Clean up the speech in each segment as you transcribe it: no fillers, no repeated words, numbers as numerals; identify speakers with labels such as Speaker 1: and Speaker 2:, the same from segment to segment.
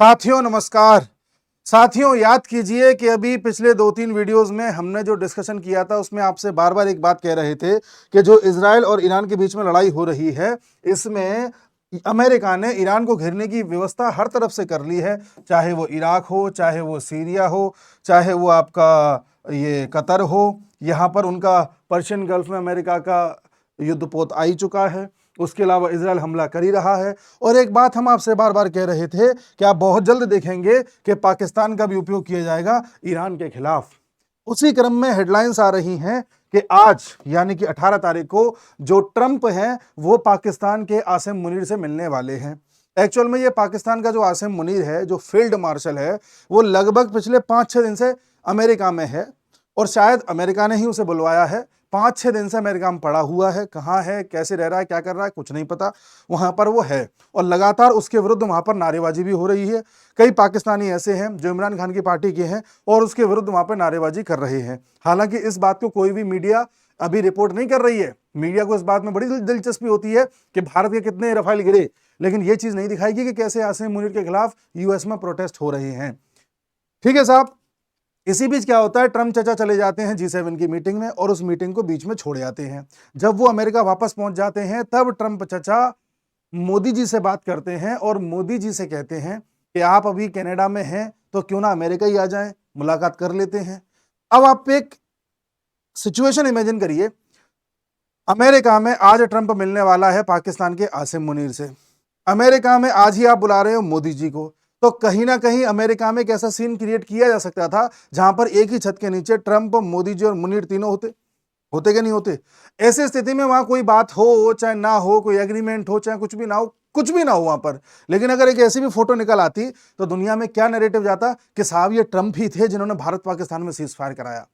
Speaker 1: साथियों नमस्कार। साथियों याद कीजिए कि अभी पिछले 2-3 वीडियोस में हमने जो डिस्कशन किया था उसमें आपसे बार-बार एक बात कह रहे थे कि जो इज़राइल और ईरान के बीच में लड़ाई हो रही है, इसमें अमेरिका ने ईरान को घेरने की व्यवस्था हर तरफ से कर ली है, चाहे वो इराक हो, चाहे वो सीरिया हो, चाहे वो आपका ये कतर हो। यहाँ पर उनका पर्शियन गल्फ में अमेरिका का युद्धपोत आ ही चुका है। उसके अलावा इज़राइल हमला कर ही रहा है। और एक बात हम आपसे बार-बार कह रहे थे कि आप बहुत जल्द देखेंगे कि पाकिस्तान का भी उपयोग किया जाएगा ईरान के खिलाफ। उसी क्रम में हेडलाइंस आ रही हैं कि आज यानी कि 18 तारीख को जो ट्रंप हैं वो पाकिस्तान के आसिम मुनीर से मिलने वाले हैं। एक्चुअल में ये पाकिस्तान का जो आसिम मुनीर है, जो फील्ड मार्शल है, वो लगभग पिछले 5-6 दिन से अमेरिका में है और शायद अमेरिका ने ही उसे बुलवाया है। 5-6 दिन से अमेरिका में पड़ा हुआ है। कहाँ है, कैसे रह रहा है, क्या कर रहा है, कुछ नहीं पता। वहां पर वो है और लगातार उसके विरुद्ध वहां पर नारेबाजी भी हो रही है। कई पाकिस्तानी ऐसे हैं जो इमरान खान की पार्टी के हैं और उसके विरुद्ध वहां पर नारेबाजी कर रहे हैं। हालांकि इस बात को कोई भी मीडिया अभी रिपोर्ट नहीं कर रही है। मीडिया को इस बात में बड़ी दिलचस्पी होती है कि भारत के कितने रफाल गिरे, लेकिन ये चीज नहीं दिखाएगी कि कैसे आसिम मुनीर के खिलाफ यूएस में प्रोटेस्ट हो रहे हैं। ठीक है साहब। इसी बीच क्या होता है, ट्रंप चचा चले जाते हैं G7 की मीटिंग में और उस मीटिंग को बीच में छोड़ जाते हैं। जब वो अमेरिका वापस पहुंच जाते हैं तब ट्रंप चचा मोदी जी से बात करते हैं और मोदी जी से कहते हैं कि आप अभी कनाडा में हैं तो क्यों ना अमेरिका ही आ जाएं, मुलाकात कर लेते हैं। अब आप एक सिचुएशन इमेजिन करिए, अमेरिका में आज ट्रंप मिलने वाला है पाकिस्तान के आसिम मुनीर से। अमेरिका में आज ही आप बुला रहे हो मोदी जी को, तो कहीं ना कहीं अमेरिका में एक ऐसा सीन क्रिएट किया जा सकता था जहां पर एक ही छत के नीचे ट्रंप, मोदी जी और मुनीर तीनों होते। होते कि नहीं होते? ऐसी स्थिति में वहां कोई बात हो चाहे ना हो, कोई एग्रीमेंट हो चाहे कुछ भी ना हो, कुछ भी ना हो वहां पर, लेकिन अगर एक ऐसी भी फोटो निकल आती तो दुनिया में क्या नैरेटिव जाता कि साहब ये ट्रंप ही थे जिन्होंने भारत पाकिस्तान में सीज फायर कराया।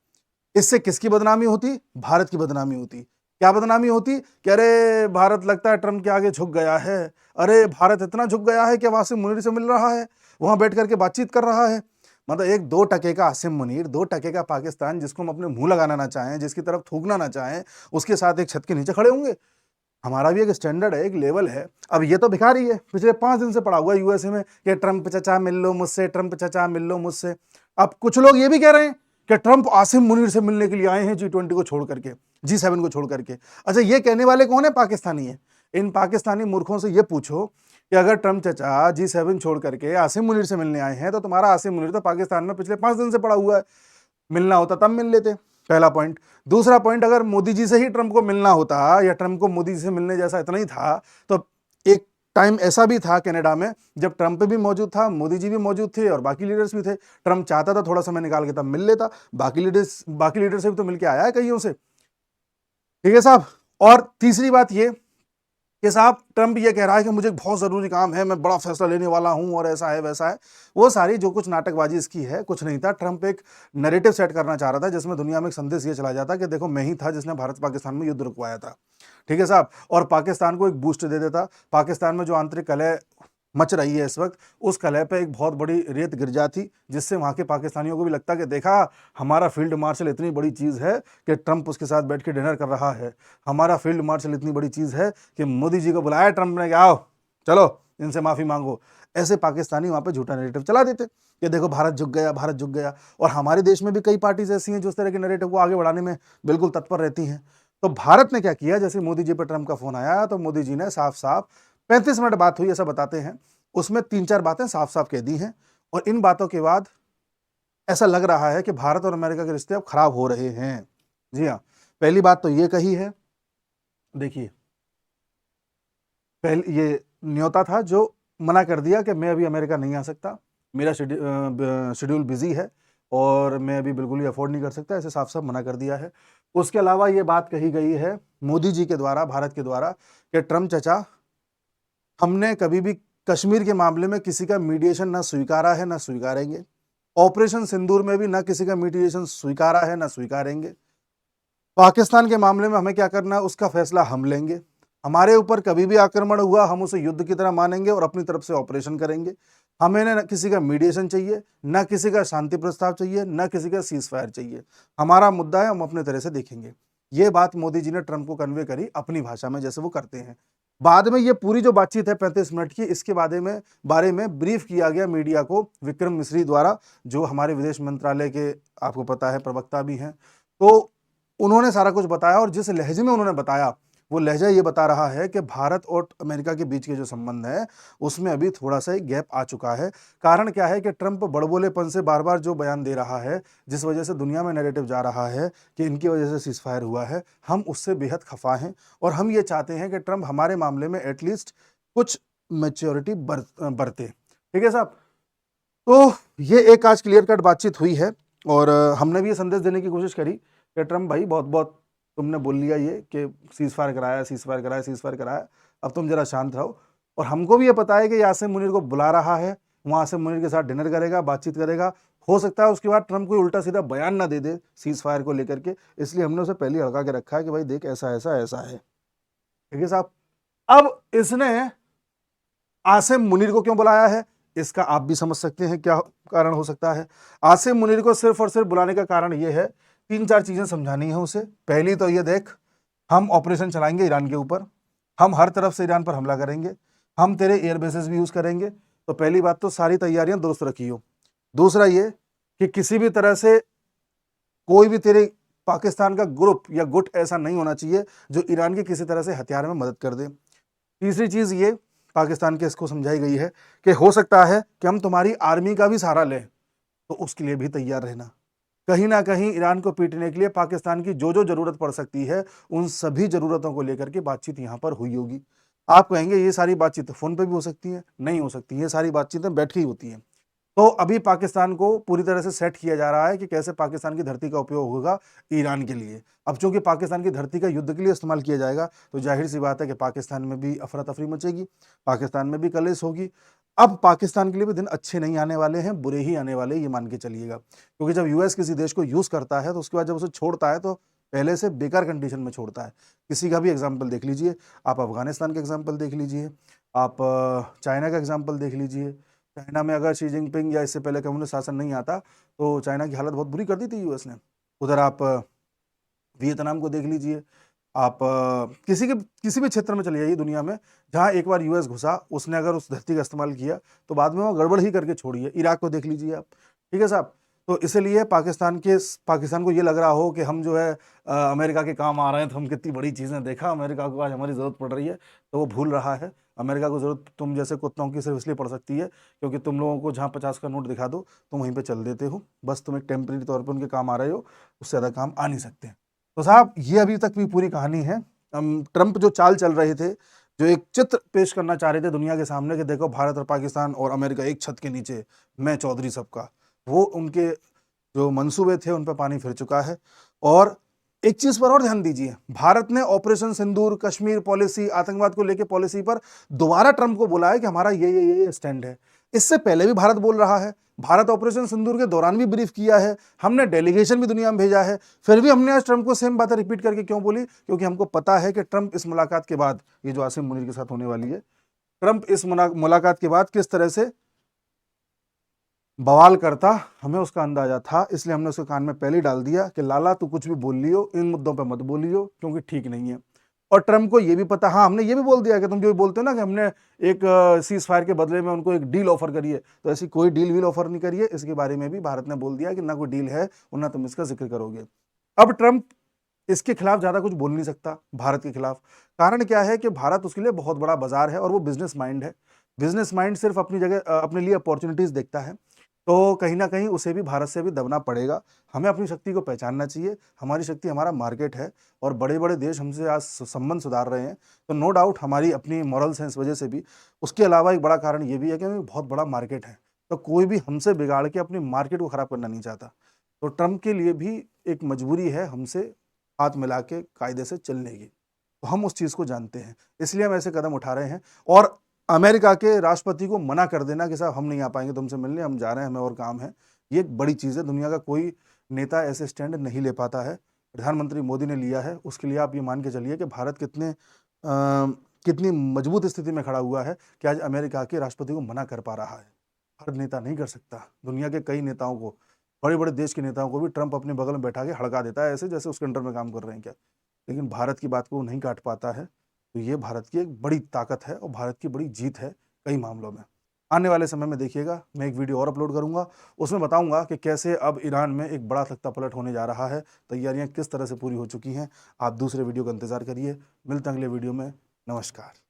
Speaker 1: इससे किसकी बदनामी होती? भारत की बदनामी होती। क्या बदनामी होती कि अरे भारत लगता है ट्रंप के आगे झुक गया है, अरे भारत इतना झुक गया है कि वहां से मुनीर से मिल रहा है, वहां बैठ करके बातचीत कर रहा है। मतलब एक 2 टके का आसिम मुनीर, 2 टके का पाकिस्तान जिसको हम अपने मुंह लगाना ना चाहें, जिसकी तरफ थूकना ना चाहें, उसके साथ एक छत के नीचे खड़े होंगे। हमारा भी एक स्टैंडर्ड है, एक लेवल है। अब ये तो भिखारी है, पिछले 5 दिन से पड़ा हुआ है यूएसए में कि ट्रंप चचा मिल लो मुझसे, ट्रंप चचा मिल लो मुझसे। अब कुछ लोग ये भी कह रहे हैं कि ट्रंप आसिम मुनीर से मिलने के लिए आए हैं G20 को छोड़ करके, G7 को छोड़ करके। अच्छा, ये कहने वाले कौन है? पाकिस्तानी है। इन पाकिस्तानी मूर्खों से ये पूछो कि अगर ट्रंप चचा G7 छोड़ करके आसिम मुनीर से मिलने आए हैं तो तुम्हारा आसिम मुनीर तो पाकिस्तान में पिछले 5 दिन से पड़ा हुआ है। मिलना होता तब मिल लेते। पहला पॉइंट। दूसरा पॉइंट, अगर मोदी जी से ही ट्रंप को मिलना होता या ट्रंप को मोदी जी से मिलने जैसा इतना ही था तो एक टाइम ऐसा भी था कनाडा में जब ट्रंप भी मौजूद था, मोदी जी भी मौजूद थे और बाकी लीडर्स भी थे। ट्रंप चाहता था थोड़ा समय निकाल के तब मिल लेता। बाकी लीडर से भी तो मिलके आया है कईयों से। ठीक है साहब। और तीसरी बात ये कि साहब ट्रंप ये कह रहा है कि मुझे बहुत जरूरी काम है, मैं बड़ा फैसला लेने वाला हूं और ऐसा है वैसा है। वो सारी जो कुछ नाटकबाजी इसकी है, कुछ नहीं था। ट्रंप एक नैरेटिव सेट करना चाह रहा था जिसमें दुनिया में एक संदेश ये चला जाता कि देखो मैं ही था जिसने भारत पाकिस्तान में युद्ध रुकवाया था। ठीक है साहब। और पाकिस्तान को एक बूस्ट दे देता। पाकिस्तान में जो आंतरिक कलह मच रही है इस वक्त, उस कलह पे एक बहुत बड़ी रेत गिर जाती जिससे वहां के पाकिस्तानियों को भी लगता कि देखा, हमारा फील्ड मार्शल इतनी बड़ी चीज है कि ट्रंप उसके साथ बैठ के डिनर कर रहा है। हमारा फील्ड मार्शल इतनी बड़ी चीज है कि मोदी जी को बुलाया ट्रंप ने कि आओ चलो इनसे माफी मांगो। ऐसे पाकिस्तानी वहां पे झूठा नैरेटिव चला देते कि देखो भारत झुक गया, भारत झुक गया। और हमारे देश में भी कई पार्टीज ऐसी हैं जो इस तरह के नैरेटिव को आगे बढ़ाने में बिल्कुल तत्पर रहती हैं। तो भारत ने क्या किया, जैसे मोदी जी पर ट्रंप का फोन आया तो मोदी जी ने साफ साफ 35 मिनट बात हुई ऐसा बताते हैं, उसमें 3-4 बातें साफ साफ कह दी हैं। और इन बातों के बाद ऐसा लग रहा है कि भारत और अमेरिका के रिश्ते अब खराब हो रहे हैं। जी हाँ। पहली बात तो ये कही है, देखिए पहले ये न्योता था जो मना कर दिया कि मैं अभी अमेरिका नहीं आ सकता, मेरा शेड्यूल बिजी है और मैं अभी बिल्कुल ही अफोर्ड नहीं कर सकता, ऐसे साफ साफ मना कर दिया है। उसके अलावा ये बात कही गई है मोदी जी के द्वारा, भारत के द्वारा, कि ट्रंप चचा, हमने कभी भी कश्मीर के मामले में किसी का मीडिएशन ना स्वीकारा है ना स्वीकारेंगे। ऑपरेशन सिंदूर में भी ना किसी का मीडिएशन स्वीकारा है ना स्वीकारेंगे। पाकिस्तान के मामले में हमें क्या करना है उसका फैसला हम लेंगे। हमारे ऊपर कभी भी आक्रमण हुआ हम उसे युद्ध की तरह मानेंगे और अपनी तरफ से ऑपरेशन करेंगे। हमें न किसी का मीडिएशन चाहिए, न किसी का शांति प्रस्ताव चाहिए, न किसी का सीज फायर चाहिए। हमारा मुद्दा है, हम अपने तरह से देखेंगे। ये बात मोदी जी ने ट्रंप को कन्वे करी अपनी भाषा में, जैसे वो करते हैं। बाद में ये पूरी जो बातचीत है 35 मिनट की, इसके बारे में ब्रीफ किया गया मीडिया को विक्रम मिश्री द्वारा, जो हमारे विदेश मंत्रालय के आपको पता है प्रवक्ता भी हैं। तो उन्होंने सारा कुछ बताया, और जिस लहजे में उन्होंने बताया वो लहजा ये बता रहा है कि भारत और अमेरिका के बीच के जो संबंध है उसमें अभी थोड़ा सा एक गैप आ चुका है। कारण क्या है कि ट्रंप बड़बोलेपन से बार बार जो बयान दे रहा है, जिस वजह से दुनिया में नैरेटिव जा रहा है कि इनकी वजह से सीजफायर हुआ है, हम उससे बेहद खफा हैं। और हम ये चाहते हैं कि ट्रंप हमारे मामले में एटलीस्ट कुछ मैच्योरिटी बरते। ठीक है साहब। तो ये एक आज क्लियर कट बातचीत हुई है, और हमने भी ये संदेश देने की कोशिश करी कि ट्रंप भाई बहुत बहुत तुमने बोल लिया ये कि सीज फायर कराया, अब तुम जरा शांत रहो। और हमको भी ये पता है कि यासिन मुनीर को बुला रहा है, वहां से मुनीर के साथ डिनर करेगा, बातचीत करेगा। हो सकता है उसके बाद ट्रंप कोई उल्टा सीधा बयान ना दे दे सीज फायर को लेकर के, इसलिए हमने उसे पहले हड़का के रखा है कि भाई देख ऐसा ऐसा ऐसा है। ठीक है साहब। अब इसने आसिम मुनीर को क्यों बुलाया है, इसका आप भी समझ सकते हैं क्या कारण हो सकता है। आसिम मुनीर को सिर्फ और सिर्फ बुलाने का कारण यह है, 3-4 चीजें समझानी है उसे। पहली तो ये देख, हम ऑपरेशन चलाएंगे ईरान के ऊपर, हम हर तरफ से ईरान पर हमला करेंगे, हम तेरे एयर बेसेस भी यूज करेंगे। तो पहली बात तो सारी तैयारियां दुरुस्त रखियो। दूसरा ये कि किसी भी तरह से कोई भी तेरे पाकिस्तान का ग्रुप या गुट ऐसा नहीं होना चाहिए जो ईरान की किसी तरह से हथियार में मदद कर दे। तीसरी चीज ये पाकिस्तान के इसको समझाई गई है कि हो सकता है कि हम तुम्हारी आर्मी का भी सहारा लें, तो उसके लिए भी तैयार रहना। कहीं ना कहीं ईरान को पीटने के लिए पाकिस्तान की जो जो जरूरत पड़ सकती है, उन सभी जरूरतों को लेकर के बातचीत यहां पर हुई होगी। आप कहेंगे ये सारी बातचीत फोन पे भी हो सकती है, नहीं हो सकती, ये सारी बातचीतें बैठ के ही होती हैं। तो अभी पाकिस्तान को पूरी तरह से सेट किया जा रहा है कि कैसे पाकिस्तान की धरती का उपयोग होगा ईरान के लिए। अब चूंकि पाकिस्तान की धरती का युद्ध के लिए इस्तेमाल किया जाएगा, तो जाहिर सी बात है कि पाकिस्तान में भी अफरा तफरी मचेगी, पाकिस्तान में भी कलेश होगी। अब पाकिस्तान के लिए भी दिन अच्छे नहीं आने वाले हैं, बुरे ही आने वाले, ये मान के चलिएगा। क्योंकि जब यूएस किसी देश को यूज करता है तो उसके बाद जब उसे छोड़ता है तो पहले से बेकार कंडीशन में छोड़ता है। किसी का भी एग्जाम्पल देख लीजिए, आप अफगानिस्तान का एग्जाम्पल देख लीजिए, आप चाइना का एग्जाम्पल देख लीजिए। चाइना में अगर शी जिनपिंग या इससे पहले कम्युनिस्ट शासन नहीं आता तो चाइना की हालत बहुत बुरी कर दी थी यूएस ने। उधर आप वियतनाम को देख लीजिए, आप किसी भी क्षेत्र में चले जाइए दुनिया में, जहां एक बार यूएस घुसा, उसने अगर उस धरती का इस्तेमाल किया तो बाद में वो गड़बड़ ही करके छोड़ी है। इराक को देख लीजिए आप। ठीक है साहब। तो इसलिए पाकिस्तान को ये लग रहा हो कि हम जो है अमेरिका के काम आ रहे हैं, तो हम कितनी बड़ी चीज़ें देखा, अमेरिका को आज हमारी ज़रूरत पड़ रही है, तो वो भूल रहा है। अमेरिका को ज़रूरत तुम जैसे कुत्तों की सिर्फ इसलिए पड़ सकती है क्योंकि तुम लोगों को जहाँ 50 का नोट दिखा दो तुम वहीं पे चल देते हो, बस तुम एक टेम्परेरी तौर पर उनके काम आ रहे हो, उससे ज़्यादा काम आ नहीं सकते। तो साहब ये अभी तक भी पूरी कहानी है। ट्रंप जो चाल चल रहे थे, जो एक चित्र पेश करना चाह रहे थे दुनिया के सामने कि देखो भारत और पाकिस्तान और अमेरिका एक छत के नीचे, मैं चौधरी सबका, वो उनके जो मंसूबे थे उन पर पानी फिर चुका है। और एक चीज पर और ध्यान दीजिए, भारत ने ऑपरेशन सिंदूर, कश्मीर पॉलिसी, आतंकवाद को लेकर पॉलिसी पर दोबारा ट्रंप को बोला है कि हमारा ये स्टैंड है। इससे पहले भी भारत बोल रहा है, भारत ऑपरेशन सिंदूर के दौरान भी ब्रीफ किया है, हमने डेलीगेशन भी दुनिया में भेजा है, फिर भी हमने आज ट्रंप को सेम बातें रिपीट करके क्यों बोली? क्योंकि हमको पता है कि ट्रंप इस मुलाकात के बाद, ये जो आसिम मुनीर के साथ होने वाली है, ट्रंप इस मुलाकात के बाद किस तरह से बवाल करता, हमें उसका अंदाजा था। इसलिए हमने उसके कान में पहले ही डाल दिया कि लाला तू कुछ भी बोल लियो, इन मुद्दों पे मत बोलियो क्योंकि ठीक नहीं है। और ट्रंप को ये भी पता, हाँ हमने ये भी बोल दिया कि तुम जो बोलते हो ना कि हमने एक सीज फायर के बदले में उनको एक डील ऑफर करी है, तो ऐसी कोई डील वील ऑफर नहीं करी है। इसके बारे में भी भारत ने बोल दिया कि ना कोई डील है और ना तुम इसका जिक्र करोगे। अब ट्रंप इसके खिलाफ ज्यादा कुछ बोल नहीं सकता भारत के खिलाफ। कारण क्या है कि भारत उसके लिए बहुत बड़ा बाजार है और वो बिजनेस माइंड है। बिजनेस माइंड सिर्फ अपनी जगह अपने लिए अपॉर्चुनिटीज देखता है। तो कहीं ना कहीं उसे भी भारत से भी दबना पड़ेगा। हमें अपनी शक्ति को पहचानना चाहिए। हमारी शक्ति हमारा मार्केट है और बड़े बड़े देश हमसे आज संबंध सुधार रहे हैं, तो नो डाउट हमारी अपनी मॉरल्स हैं इस वजह से भी। उसके अलावा एक बड़ा कारण ये भी है कि हमें बहुत बड़ा मार्केट है, तो कोई भी हमसे बिगाड़ के अपनी मार्केट को खराब करना नहीं चाहता। तो ट्रंप के लिए भी एक मजबूरी है हमसे हाथ मिला के कायदे से चलने की, तो हम उस चीज़ को जानते हैं, इसलिए हम ऐसे कदम उठा रहे हैं। और अमेरिका के राष्ट्रपति को मना कर देना कि साहब हम नहीं आ पाएंगे तुमसे मिलने, हम जा रहे हैं, हमें और काम है, ये एक बड़ी चीज़ है। दुनिया का कोई नेता ऐसे स्टैंड नहीं ले पाता है। प्रधानमंत्री मोदी ने लिया है, उसके लिए आप ये मान के चलिए कि भारत कितनी मजबूत स्थिति में खड़ा हुआ है कि आज अमेरिका के राष्ट्रपति को मना कर पा रहा है। हर नेता नहीं कर सकता। दुनिया के कई नेताओं को, बड़े बड़े देश के नेताओं को भी ट्रंप अपने बगल में बैठा के हड़का देता है, ऐसे जैसे उसके अंडर में काम कर रहे हैं क्या। लेकिन भारत की बात को वो नहीं काट पाता है। तो ये भारत की एक बड़ी ताकत है और भारत की बड़ी जीत है कई मामलों में। आने वाले समय में देखिएगा, मैं एक वीडियो और अपलोड करूंगा, उसमें बताऊंगा कि कैसे अब ईरान में एक बड़ा तख्तापलट होने जा रहा है, तैयारियां किस तरह से पूरी हो चुकी हैं। आप दूसरे वीडियो का इंतजार करिए। मिलते हैं अगले वीडियो में। नमस्कार।